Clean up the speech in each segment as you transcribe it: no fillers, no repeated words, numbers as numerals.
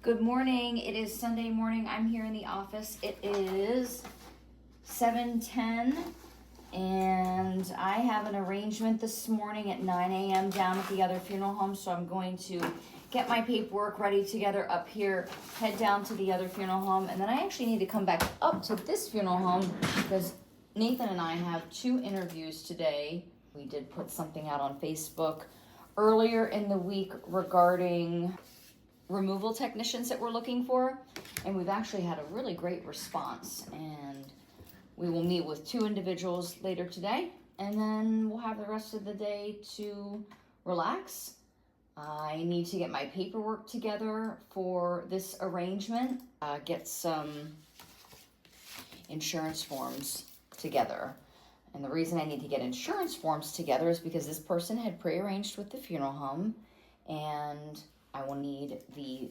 Good morning. It is Sunday morning. I'm here in the office. It is 7:10 and I have an arrangement this morning at 9 a.m. down at the other funeral home, so I'm going to get my paperwork ready together up here, head down to the other funeral home, and then I actually need to come back up to this funeral home because Nathan and I have 2 interviews today. We did put something out on Facebook earlier in the week regarding removal technicians that we're looking for, and we've actually had a really great response, and we will meet with 2 individuals later today, and then we'll have the rest of the day to relax. I need to get my paperwork together for this arrangement, get some insurance forms together. And the reason I need to get insurance forms together is because this person had pre-arranged with the funeral home, and I will need the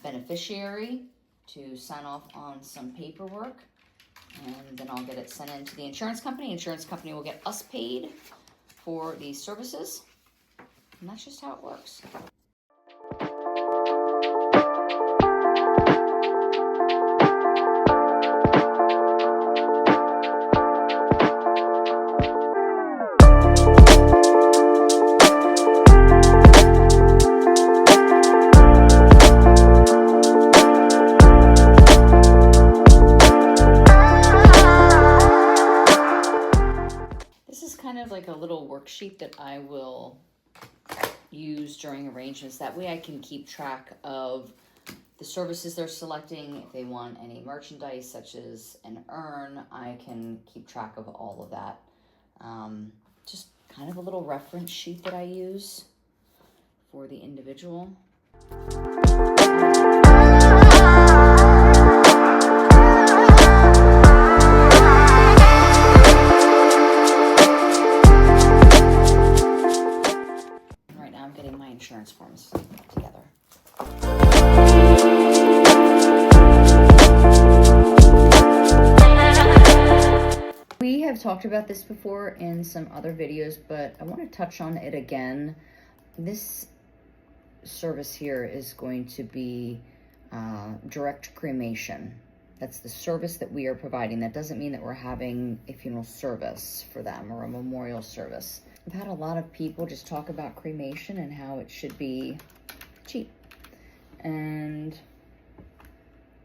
beneficiary to sign off on some paperwork, and then I'll get it sent in to the insurance company. Insurance company will get us paid for these services, and that's just how it works. Like a little worksheet that I will use during arrangements. That way I can keep track of the services they're selecting. If they want any merchandise such as an urn, I can keep track of all of that. Just kind of a little reference sheet that I use for the individual. Insurance forms together. We have talked about this before in some other videos, but I want to touch on it again. This service here is going to be direct cremation. That's the service that we are providing. That doesn't mean that we're having a funeral service for them or a memorial service. I've had a lot of people just talk about cremation and how it should be cheap. And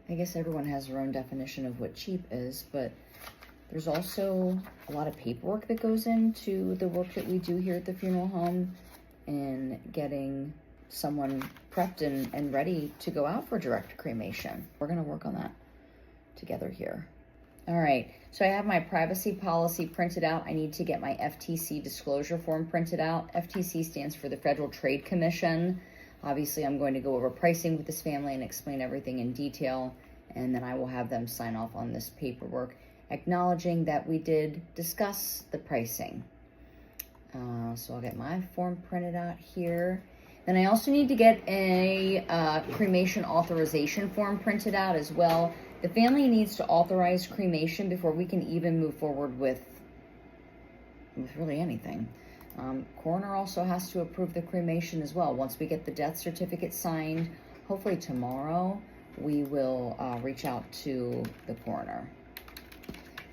I guess everyone has their own definition of what cheap is, but there's also a lot of paperwork that goes into the work that we do here at the funeral home and getting someone prepped and ready to go out for direct cremation. We're going to work on that together here. All right, so I have my privacy policy printed out. I need to get my FTC disclosure form printed out. FTC stands for the Federal Trade Commission. Obviously, I'm going to go over pricing with this family and explain everything in detail, and then I will have them sign off on this paperwork, acknowledging that we did discuss the pricing. So I'll get my form printed out here. Then I also need to get a cremation authorization form printed out as well. The family needs to authorize cremation before we can even move forward with really anything. Coroner also has to approve the cremation as well. Once we get the death certificate signed, hopefully tomorrow, we will reach out to the coroner.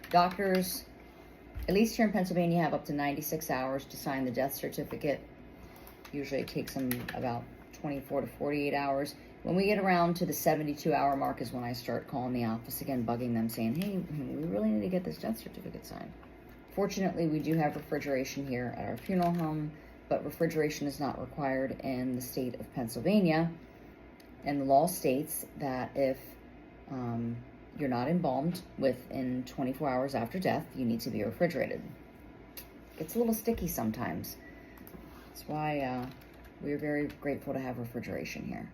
Doctors, at least here in Pennsylvania, have up to 96 hours to sign the death certificate. Usually it takes them about 24 to 48 hours. When we get around to the 72-hour mark is when I start calling the office again, bugging them, saying, hey, we really need to get this death certificate signed. Fortunately, we do have refrigeration here at our funeral home, but refrigeration is not required in the state of Pennsylvania. And the law states that if you're not embalmed within 24 hours after death, you need to be refrigerated. It gets a little sticky sometimes. That's why we're very grateful to have refrigeration here.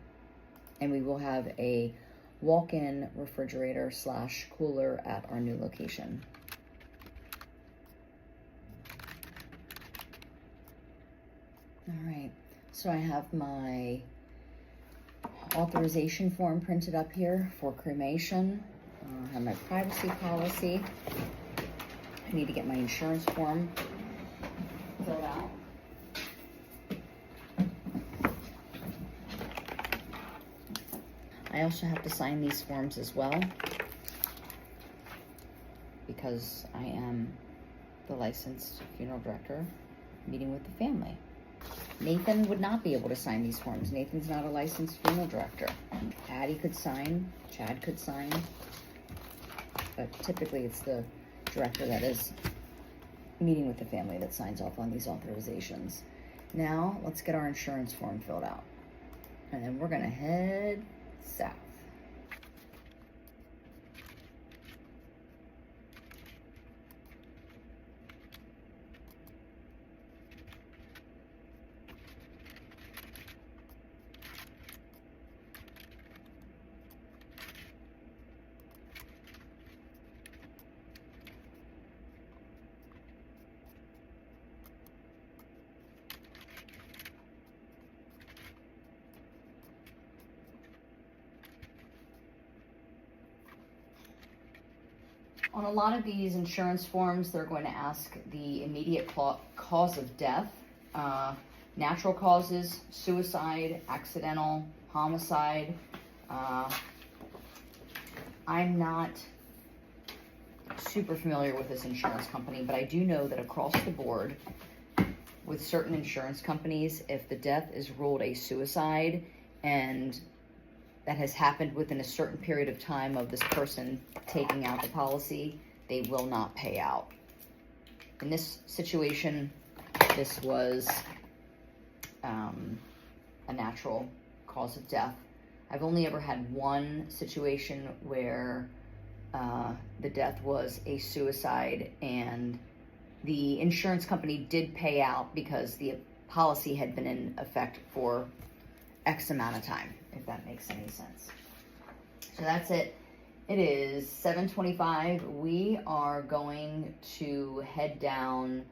And we will have a walk-in refrigerator / cooler at our new location. All right, so I have my authorization form printed up here for cremation. I have my privacy policy. I need to get my insurance form filled out. I also have to sign these forms as well because I am the licensed funeral director meeting with the family. Nathan would not be able to sign these forms. Nathan's not a licensed funeral director. Addie could sign, Chad could sign, but typically it's the director that is meeting with the family that signs off on these authorizations. Now, let's get our insurance form filled out. And then we're gonna head south. On a lot of these insurance forms, they're going to ask the immediate cause of death, natural causes, suicide, accidental, homicide. I'm not super familiar with this insurance company, but I do know that across the board, with certain insurance companies, if the death is ruled a suicide and that has happened within a certain period of time of this person taking out the policy, they will not pay out. In this situation, this was a natural cause of death. I've only ever had one situation where the death was a suicide and the insurance company did pay out because the policy had been in effect for X amount of time, if that makes any sense. So that's it. It is 7:25. We are going to head down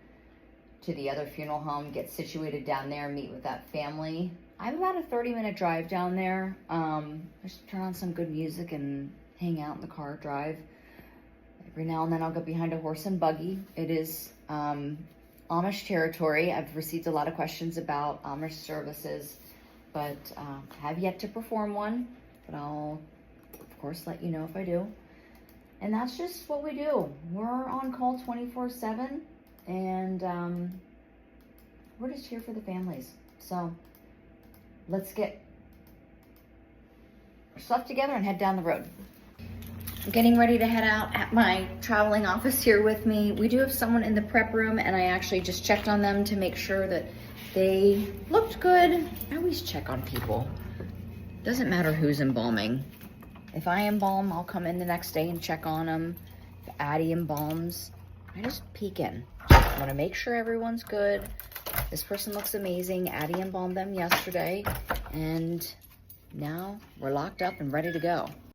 to the other funeral home, get situated down there, meet with that family. I have about a 30-minute drive down there. Just turn on some good music and hang out in the car, drive. Every now and then I'll get behind a horse and buggy. It is Amish territory. I've received a lot of questions about Amish services, but have yet to perform one, but I'll of course let you know if I do. And that's just what we do. We're on call 24/7, and we're just here for the families. So let's get our stuff together and head down the road. I'm getting ready to head out. At my traveling office here with me, we do have someone in the prep room, and I actually just checked on them to make sure that they looked good. I always check on people. Doesn't matter who's embalming. If I embalm, I'll come in the next day and check on them. If Addie embalms, I just peek in. I want to make sure everyone's good. This person looks amazing. Addie embalmed them yesterday, and now we're locked up and ready to go.